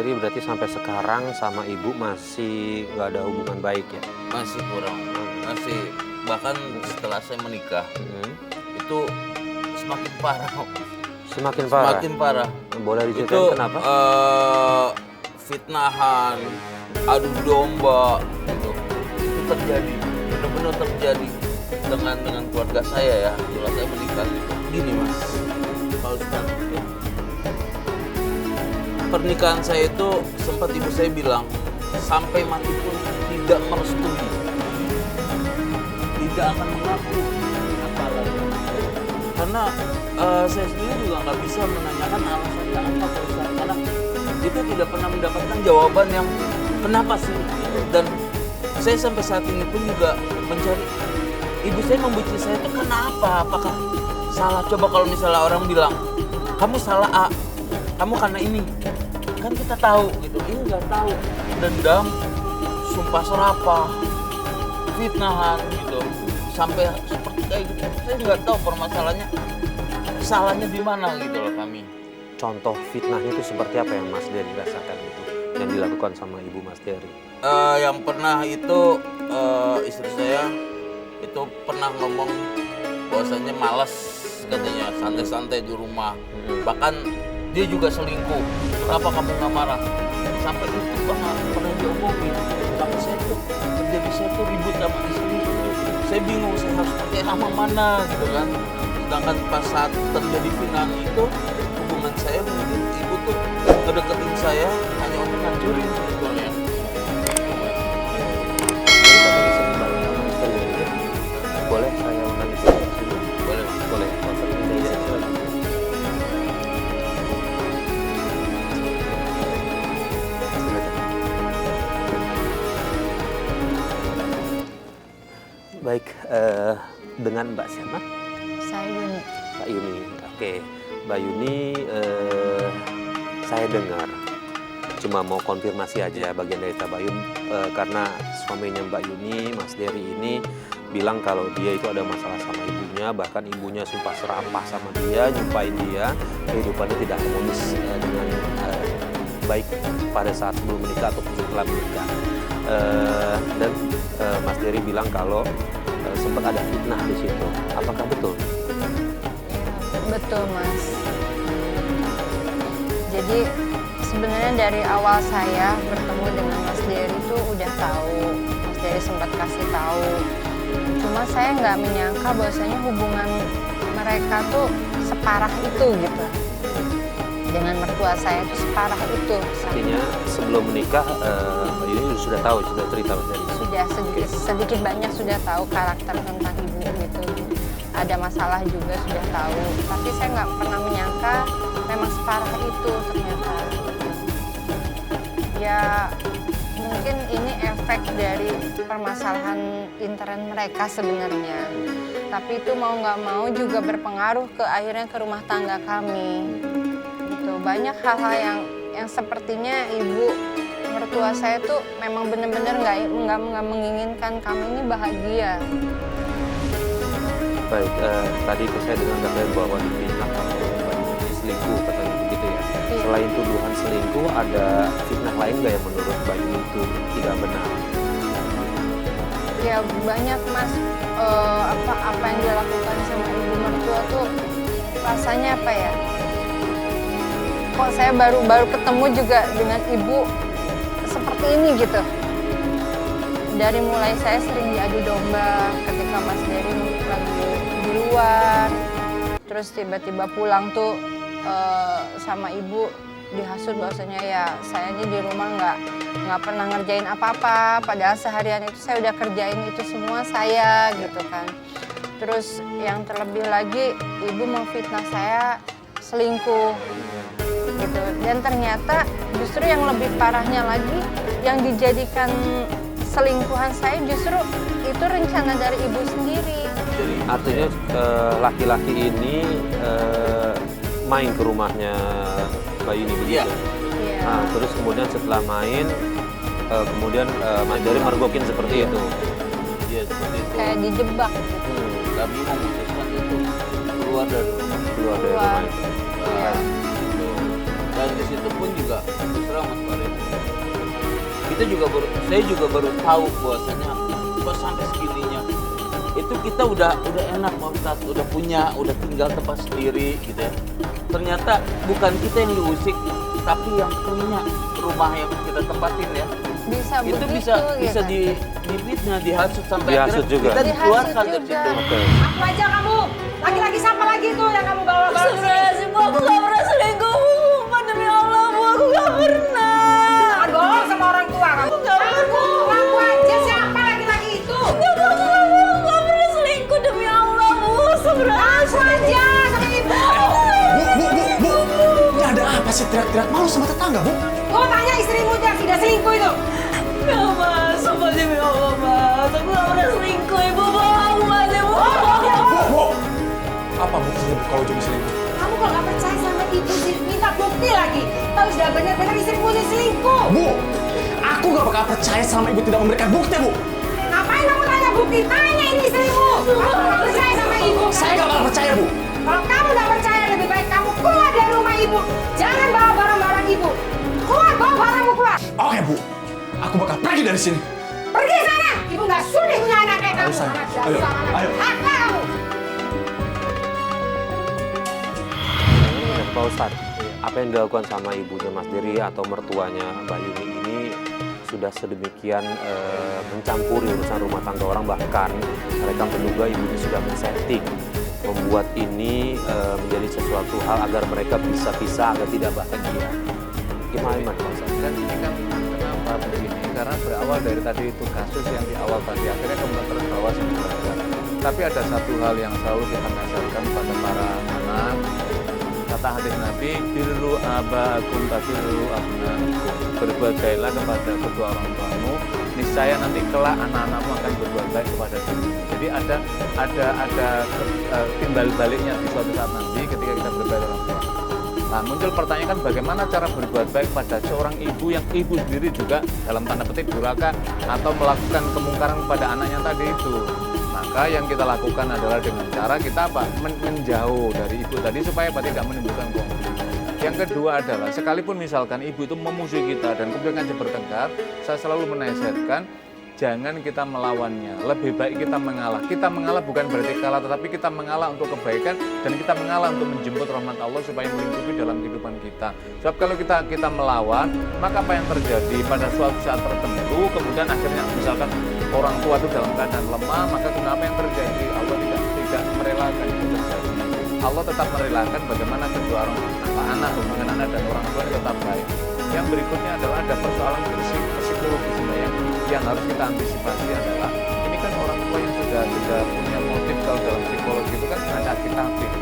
Dery berarti sampai sekarang sama ibu masih nggak ada hubungan baik ya? Masih kurang, masih bahkan setelah saya menikah itu semakin parah. Semakin parah? Semakin parah. Boleh Itu diceritain kenapa? fitnahan, adu domba gitu. Itu terjadi, benar-benar terjadi dengan keluarga saya ya. Setelah saya menikah gitu. Gini mas, kalau sekarang pernikahan saya itu sempat ibu saya bilang sampai mati pun tidak merestui, tidak akan mengaku apalagi. Karena saya sendiri juga nggak bisa menanyakan alasannya apa perusahaan, karena itu tidak pernah mendapatkan jawaban yang kenapa sih gitu. Dan saya sampai saat ini pun juga mencari ibu saya membenci saya itu kenapa, apakah salah. Coba kalau misalnya orang bilang kamu salah A, kamu karena ini, kan kita tahu gitu. Ini nggak tahu, dendam, sumpah serapah, fitnahan gitu, sampai seperti kayak gitu. Saya nggak tahu permasalahannya, salahnya di mana gitu loh kami. Contoh fitnahnya itu seperti apa yang Mas Dery rasakan itu, yang dilakukan sama ibu Mas Dery? Yang pernah itu istri saya itu pernah ngomong bahwasanya malas katanya santai-santai di rumah. Bahkan dia juga selingkuh. Kenapa kamu nggak marah? Sampai itu pernah diomongin. Tapi saya tuh jadi saya tuh ribut sama istri. Saya bingung saya harus pakai nama mana gitu kan. Sedangkan pas saat terjadi fitnah itu hubungan saya mungkin ibu tuh ngedeketin saya hanya untuk ngancurin sebetulnya. Boleh saya menangis di sini? Boleh mas? Boleh. Iya, silakan. Baik, dengan Mbak siapa? Saya Yuni. Mbak Yuni. Oke, Mbak Yuni, saya dengar. Cuma mau konfirmasi aja bagian dari tabayun, karena suaminya Mbak Yuni, Mas Dery ini bilang kalau dia itu ada masalah sama ibunya, bahkan ibunya sumpah serapah sama dia, nyumpahin dia, kehidupannya tidak harmonis dengan baik pada saat sebelum menikah ataupun setelah menikah. Dan Mas Dery bilang kalau sempat ada fitnah di situ. Apakah betul? Betul Mas. Jadi sebenarnya dari awal saya bertemu dengan Mas Dery itu udah tahu. Mas Dery sempat kasih tahu. Cuma saya nggak menyangka bahwasanya hubungan mereka tuh separah itu gitu. Dengan mertua saya itu separah itu. Artinya sebelum menikah Mbak Yuni sudah tahu, sudah cerita Mas Dery? Sudah sedikit banyak sudah tahu karakter tentang ibu gitu. Ada masalah juga sudah tahu. Tapi saya nggak pernah menyangka memang separah itu ternyata. Ya mungkin ini efek dari permasalahan intern mereka sebenarnya. Tapi itu mau nggak mau juga berpengaruh ke akhirnya ke rumah tangga kami. Gitu. Banyak hal-hal yang sepertinya ibu mertua saya tuh memang benar-benar nggak menginginkan kami ini bahagia. Baik, tadi saya dengar katanya bahwa difitnah kalau Mbak Yuni selingkuh, katanya begitu ya. Iya. Selain tuduhan selingkuh, ada fitnah lain nggak yang menurut Mbak Yuni itu tidak benar? Ya banyak Mas, apa yang dilakukan sama ibu mertua tuh rasanya apa ya? Kok saya baru ketemu juga dengan ibu seperti ini gitu. Dari mulai saya sering diadu domba ketika Mas Dery lagi di luar, terus tiba-tiba pulang tuh sama ibu dihasut bahwasanya ya saya ini di rumah nggak pernah ngerjain apa-apa, padahal seharian itu saya udah kerjain itu semua saya gitu kan. Terus yang terlebih lagi ibu memfitnah saya selingkuh gitu, dan ternyata justru yang lebih parahnya lagi yang dijadikan selingkuhan saya justru itu rencana dari ibu sendiri. Artinya laki-laki ini main ke rumahnya Mbak Yuni begitu? Iya. Iya. Nah, terus kemudian setelah main, kemudian Mas Dery mergokin seperti itu? Iya seperti itu. Kayak dijebak gitu. Kami memutuskan untuk keluar dari rumah. Keluar dari rumah itu? Iya. Gitu. Dan di situ pun juga terus terang Mas Farid, saya juga baru tahu bahwasanya kok sampai segininya. Itu kita udah enak Pak Ustadz, udah tinggal tempat sendiri gitu ya. Ternyata bukan kita yang diusik, tapi yang punya rumah yang kita tempatin ya. Bisa Itu begitu, bisa gitu. difitnah, dihasut sampai Dihasut akhirnya juga. kita Dihasut dikeluarkan dari juga. situ. Oke. Aku aja kamu. Laki-laki siapa lagi tuh yang kamu bawa-bawa ke sini? Bu, aku gak pernah selingkuh, Bu. Sumpah demi Allah, Bu, aku gak pernah. Jangan bohong sama orang tua kamu. Ngaku aja siapa laki-laki itu? Gak, Bu, aku gak pernah selingkuh demi Allah, Bu. Ngaku aja sama ibu. Bu, ini ada apa sih teriak-teriak malu sama tetangga, Bu? Gua tanya istrimu yang tidak selingkuh itu. Gak, Mas. Sumpah demi Allah, Mas. Aku gak pernah selingkuh, Ibu. Bohong, Mas, Ibu. Bu, apa buktinya Bu kalau Jumi selingkuh? Kamu kok gak percaya sama ibu sih? Minta bukti lagi. Tahu sudah benar-benar istrimu itu selingkuh. Bu, aku gak bakal percaya selama Ibu tidak memberikan bukti, Bu. Ngapain kamu tanya bukti? Tanya ini istrimu. Kamu gak percaya sama ibu. Saya gak bakal percaya, Bu. Kalau kamu gak percaya, lebih baik kamu keluar dari rumah ibu. Jangan bawa barang-barang ibu. Keluar, bawa barangmu keluar. Oke, Bu. Aku bakal pergi dari sini. Pergi sana. Ibu gak sudi punya anak kayak kamu. Ayo, sayang. Dasar Ayo, anak ayo. durhaka kamu. Pak Ustadz, apa yang dilakukan sama ibunya Mas Dery atau mertuanya Mbak Yuni ini sudah sedemikian mencampuri urusan rumah tangga orang, bahkan mereka menduga ibunya sudah men-setting membuat ini menjadi sesuatu hal agar mereka bisa pisah agar tidak bahagia. Gimana Pak Ustadz? Dan ini kan kenapa begini? Karena berawal dari tadi itu kasus yang di awal tadi akhirnya kemudian terbawa semua. Tapi ada satu hal yang selalu kita nasihatkan pada para anak. Kata hadis Nabi, birru abaakum tabirru abnaakum. Berbuat baiklah kepada kedua orang tuamu, niscaya nanti kelak anak-anakmu akan berbuat baik kepada kamu. Jadi ada timbal baliknya di suatu saat nanti ketika kita berbuat orang tua. Nah, muncul pertanyaan kan bagaimana cara berbuat baik pada seorang ibu yang ibu sendiri juga dalam tanda petik durhaka atau melakukan kemungkaran kepada anaknya tadi itu. Maka yang kita lakukan adalah dengan cara kita apa? Menjauh dari ibu tadi supaya apa? Tidak menimbulkan konflik. Yang kedua adalah sekalipun misalkan ibu itu memusuhi kita dan kemudian ngajak bertengkar, saya selalu menasihatkan jangan kita melawannya. Lebih baik kita mengalah. Kita mengalah bukan berarti kalah, tetapi kita mengalah untuk kebaikan dan kita mengalah untuk menjemput rahmat Allah supaya melingkupi dalam kehidupan kita. Sebab kalau kita melawan, maka apa yang terjadi pada suatu saat tertentu, kemudian akhirnya misalkan orang tua itu dalam keadaan lemah, maka kenapa yang terjadi? Allah tidak merelakan itu terjadi. Allah tetap merelakan bagaimana kedua orang anak, hubungan anak dan orang tua ini tetap baik. Yang berikutnya adalah ada persoalan psikologis yang harus kita antisipasi adalah ini kan orang tua yang sudah punya motif. Kalau dalam psikologi itu kan ada kitabin,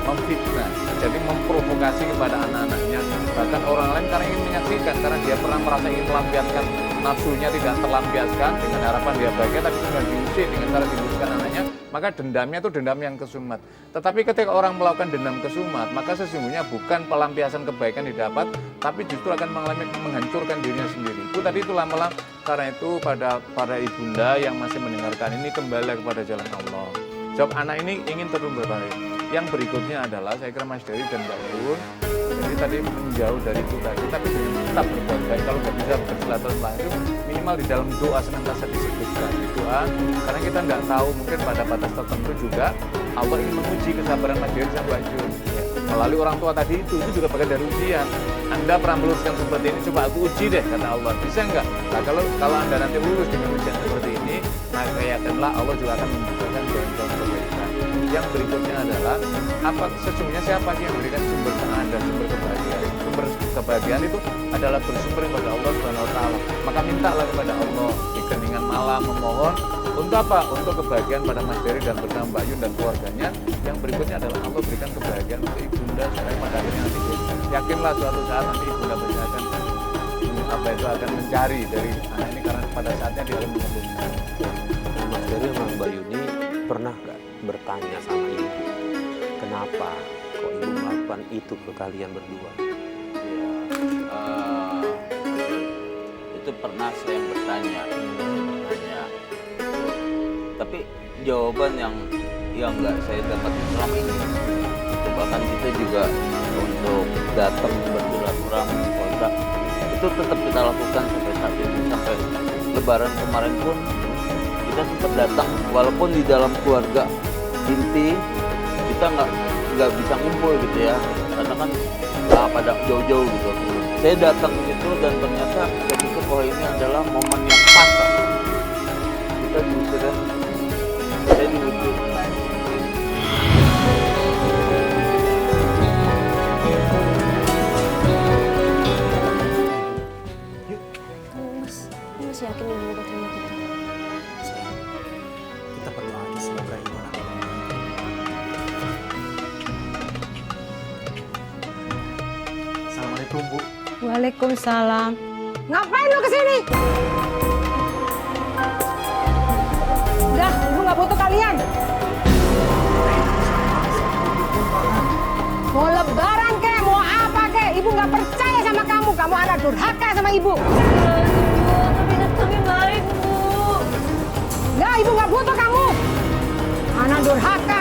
memfitnah, jadi memprovokasi kepada anak-anaknya, bahkan orang lain karena ingin menyaksikan, karena dia pernah merasa ingin melampiaskan nafsunya tidak terlampiaskan dengan harapan dia bahagia, tapi kemudian diusir dengan cara diusirkan anaknya, maka dendamnya itu dendam yang kesumat. Tetapi ketika orang melakukan dendam kesumat, maka sesungguhnya bukan pelampiasan kebaikan didapat, tapi justru akan menghancurkan dirinya sendiri. Itu tadi itu lama-lama, karena itu pada para ibunda yang masih mendengarkan ini kembali kepada jalan Allah. Sebab anak ini ingin terus berbaik. Yang berikutnya adalah saya kira Mas Dery dan Mbak Yun, jadi tadi menjauh dari itu tadi, tapi tetap berbuat baik. Kalau nggak bisa bersilaturahim, minimal di dalam doa senantiasa disebutkan di doa, karena kita nggak tahu mungkin pada batas tertentu juga Allah ingin menguji kesabaran Mas Dery dan Mbak Yun. Ya, melalui orang tua tadi itu juga bagian dari ujian. Anda pernah meluruskan seperti ini, coba aku uji deh kata Allah, bisa nggak? Nah kalau Anda nanti lulus dengan ujian seperti ini, maka yakinlah Allah juga akan membukakan jalan-jalan kebaikan. Yang berikutnya adalah apa sesungguhnya siapa sih yang memberikan sumber saadah, sumber kebahagiaan? Sumber kebahagiaan itu adalah bersumber kepada Allah Subhanahu wa taala. Maka mintalah kepada Allah di keningan malam memohon untuk apa? Untuk kebahagiaan pada Mas Dery dan bersama Mbak Yun dan keluarganya. Yang berikutnya adalah Allah berikan kebahagiaan untuk ibunda supaya pada akhirnya nanti yakinlah suatu saat nanti ibunda pasti akan mencari dari anak ini karena pada saatnya dia akan mengeluhkan. Mas Dery sama Mbak Yuni pernah nggak bertanya sama ibu, kenapa kok ibu melakukan itu ke kalian berdua? Itu pernah saya bertanya. Tapi jawaban yang nggak saya dapat selama ini. Bahkan kita juga untuk datang bersilaturahmi kontak, itu tetap kita lakukan sampai saat ini, sampai Lebaran kemarin pun kita sempat datang, walaupun di dalam keluarga inti kita nggak bisa ngumpul gitu ya, karena kan pada jauh-jauh gitu. Saya datang itu dan ternyata saya pikir bahwa ini adalah momen yang pas. Kita diusir ya, saya diusir. Mas yakin ibu bakal terima kita? Sayang, kita berdoa aja semoga ibu akan membantu. Assalamualaikum, Bu. Waalaikumsalam. Ngapain lu kesini? Udah, ibu nggak butuh kalian. Mau lebaran kek, mau apa kek, ibu nggak percaya sama kamu. Kamu anak durhaka sama ibu. Tapi baik, Bu. Nggak, ibu nggak butuh kamu. Anak durhaka.